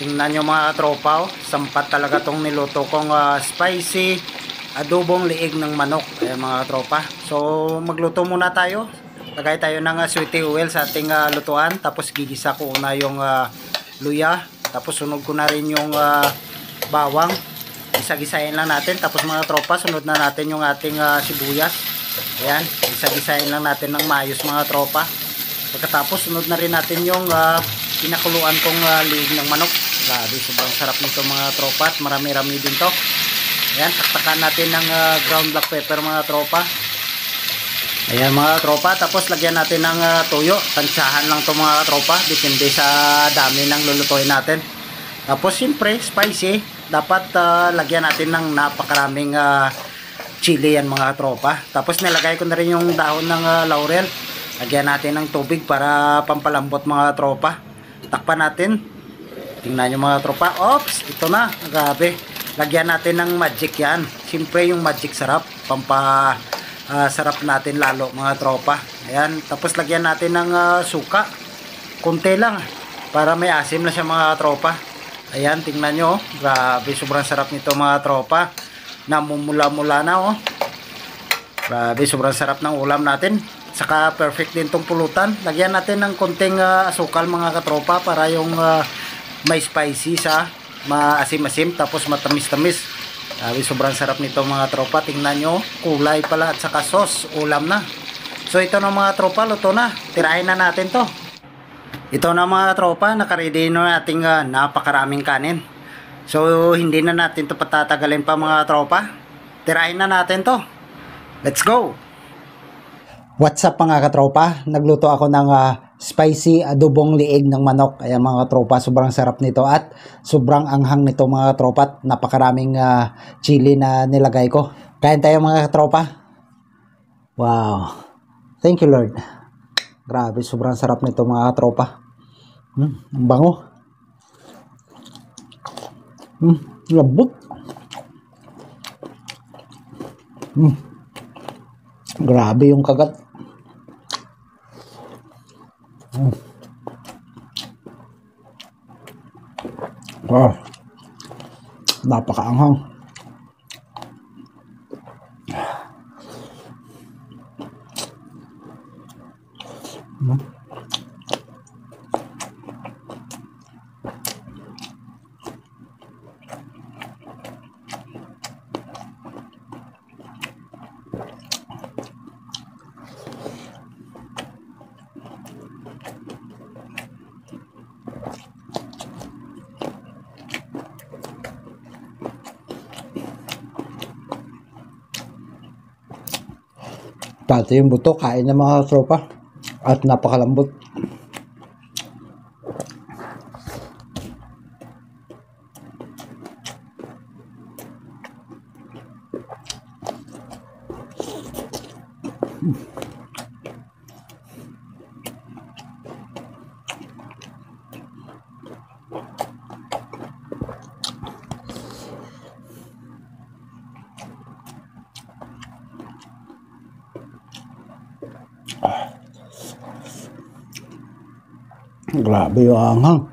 Tingnan nyo mga katropa, oh. Sampat talaga tong niluto kong spicy adobong liig ng manok. Ayan mga katropa. So magluto muna tayo. Lagay tayo ng sweetie oil sa ating lutuan. Tapos gigisa ko una yung luya. Tapos sunod ko na rin yung bawang. Isa-gisahin lang natin. Tapos mga tropa, sunod na natin yung ating sibuyas. Ayan, isa-gisahin lang natin ng maayos mga tropa. Pagkatapos sunod na rin natin yung pinakuluan kong liig ng manok. Grabe, sobrang sarap nito mga tropa at marami-rami din to. Ayan, taktakan natin ng ground black pepper mga tropa. Ayan mga tropa, tapos lagyan natin ng tuyo. Tansyahan lang to mga tropa, depende sa dami ng lulutuin natin. Tapos siyempre, spicy, dapat lagyan natin ng napakaraming chili yan mga tropa. Tapos nilagay ko na rin yung dahon ng laurel. Lagyan natin ng tubig para pampalambot mga tropa. Takpan natin. Tingnan nyo mga tropa. Oops, ito na. Grabe. Lagyan natin ng magic yan. Siyempre yung magic sarap. Sarap natin lalo mga tropa. Ayan. Tapos lagyan natin ng suka. Kunti lang. Para may asim na siya mga tropa. Ayan. Tingnan nyo. Grabe. Sobrang sarap nito mga tropa. Namumula-mula na oh. Grabe. Sobrang sarap ng ulam natin. Saka perfect din tong pulutan. Lagyan natin ng konting asukal mga katropa para yung may spicy sa maasim-asim tapos matamis-tamis. Sobrang sarap nito mga tropa. Tingnan nyo, kulay pala at saka sauce, ulam na. So ito na mga tropa, luto na. Tirahin na natin to. Ito na mga tropa, nakaready na nating napakaraming kanin. So hindi na natin to patatagalin pa mga tropa. Tirahin na natin to. Let's go! What's up mga katropa? Nagluto ako ng spicy adobong liig ng manok. Ayan mga katropa, sobrang sarap nito at sobrang anghang nito mga katropa at napakaraming chili na nilagay ko. Kain tayo mga katropa. Wow. Thank you Lord. Grabe, sobrang sarap nito mga katropa. Ang bango. Lambot. Grabe yung kagat. Wow. Napakaanghang. Pati yung buto, kain ng mga tropa. At napakalambot. Grabe yung anghang.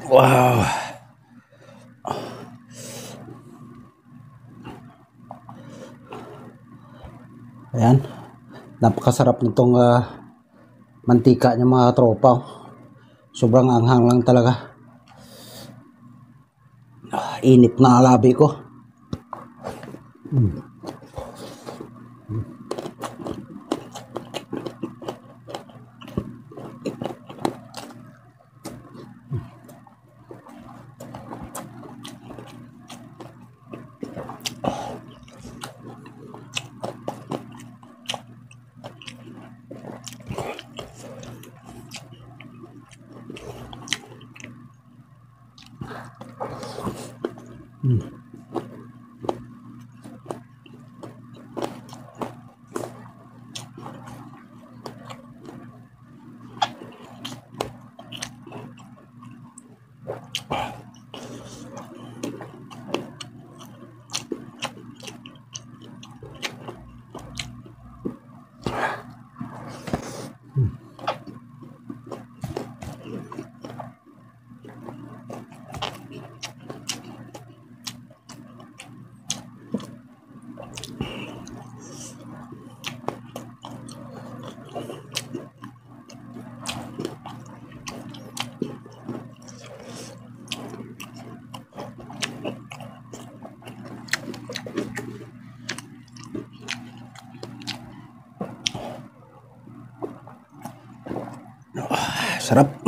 Wow. Ayan. Napakasarap nitong mantika niya mga tropa. Sobrang anghang lang talaga. Init na labi ko. Sarap.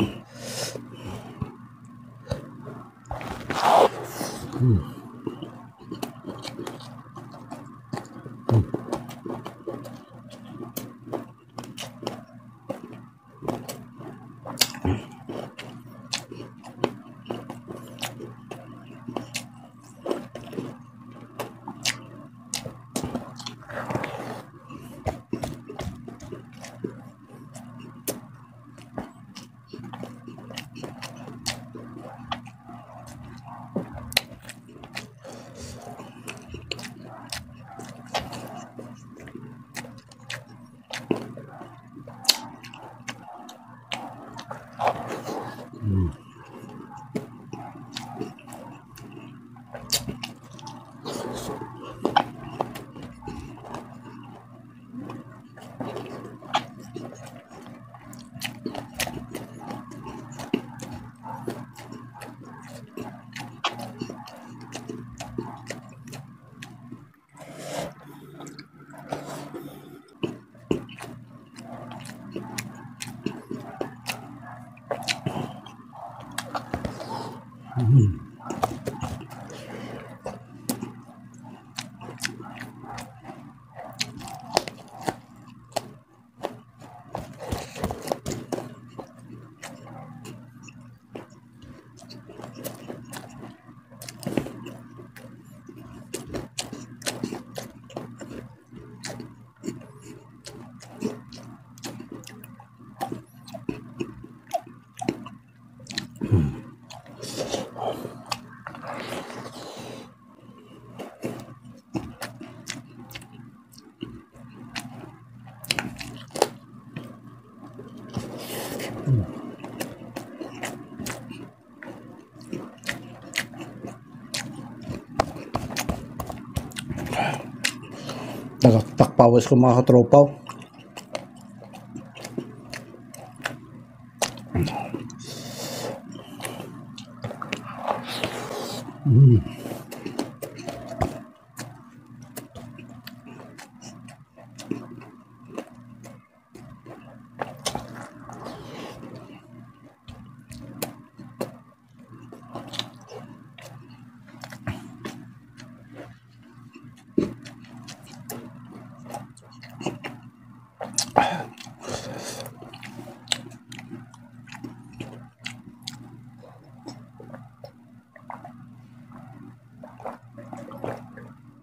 Nagtakpawas ko mga katropaw.